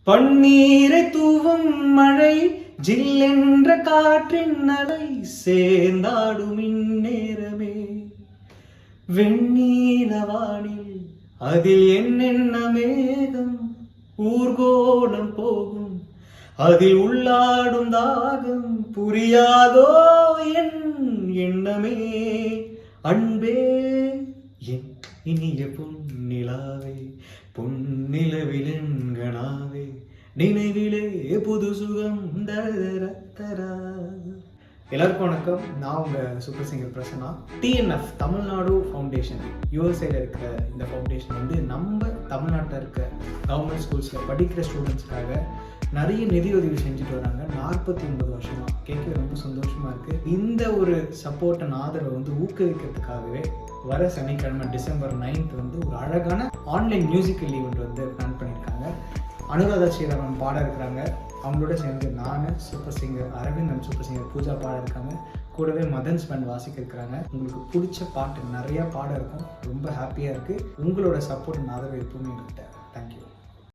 பன்னீரை தூவும் மழை, ஜில்லென்ற காற்றின் அலை, சேர்ந்தாடும் இந்நேரமே வெண்ணீலவானில் அதில் என்னென்ன மேகம், ஊர்கோலம் போகும் அதில் உள்ளாடும் தாகம், புரியாதோ என் எண்ணமே அன்பே என் இனிய பொன்னிலாவே, பொன்னிலவிலென்கனாவே, நினைவிலே புது சுகம் தரதரத்தரா. எல்லாருக்கும் வணக்கம். நான் உங்கள் super singer Prasanna. TNF Tamil Nadu foundation யூஎஸ்ஏல இருக்கிற இந்த ஃபவுண்டேஷன் வந்து நம்ம தமிழ்நாட்டில் இருக்க கவர்மெண்ட் ஸ்கூல்ஸில் படிக்கிற ஸ்டூடெண்ட்ஸ்க்காக நிறைய நிதி உதவி செஞ்சுட்டு வராங்க 49 வருஷமாக. கேட்க ரொம்ப சந்தோஷமாக இருக்குது. இந்த ஒரு சப்போர்ட் அண்ட் ஆதரவை வந்து ஊக்குவிக்கிறதுக்காகவே வர சனிக்கிழமை டிசம்பர் 9th வந்து ஒரு அழகான ஆன்லைன் மியூசிக்கல் ஈவெண்ட் வந்து பிளான் பண்ணியிருக்காங்க. அனுராதா ஸ்ரீராமன் பாட இருக்கிறாங்க. அவங்களோட சேர்ந்து நான் super singer Aravind and super singer Pooja பாட இருக்காங்க. கூடவே மதன் ஸ்பெண்ட் வாசிக்க இருக்கிறாங்க. உங்களுக்கு பிடிச்ச பாட்டு நிறையா பாட இருக்கும். ரொம்ப ஹாப்பியாக இருக்குது. உங்களோட சப்போர்ட் ஆதரவு எப்பவுமே என்கிட்ட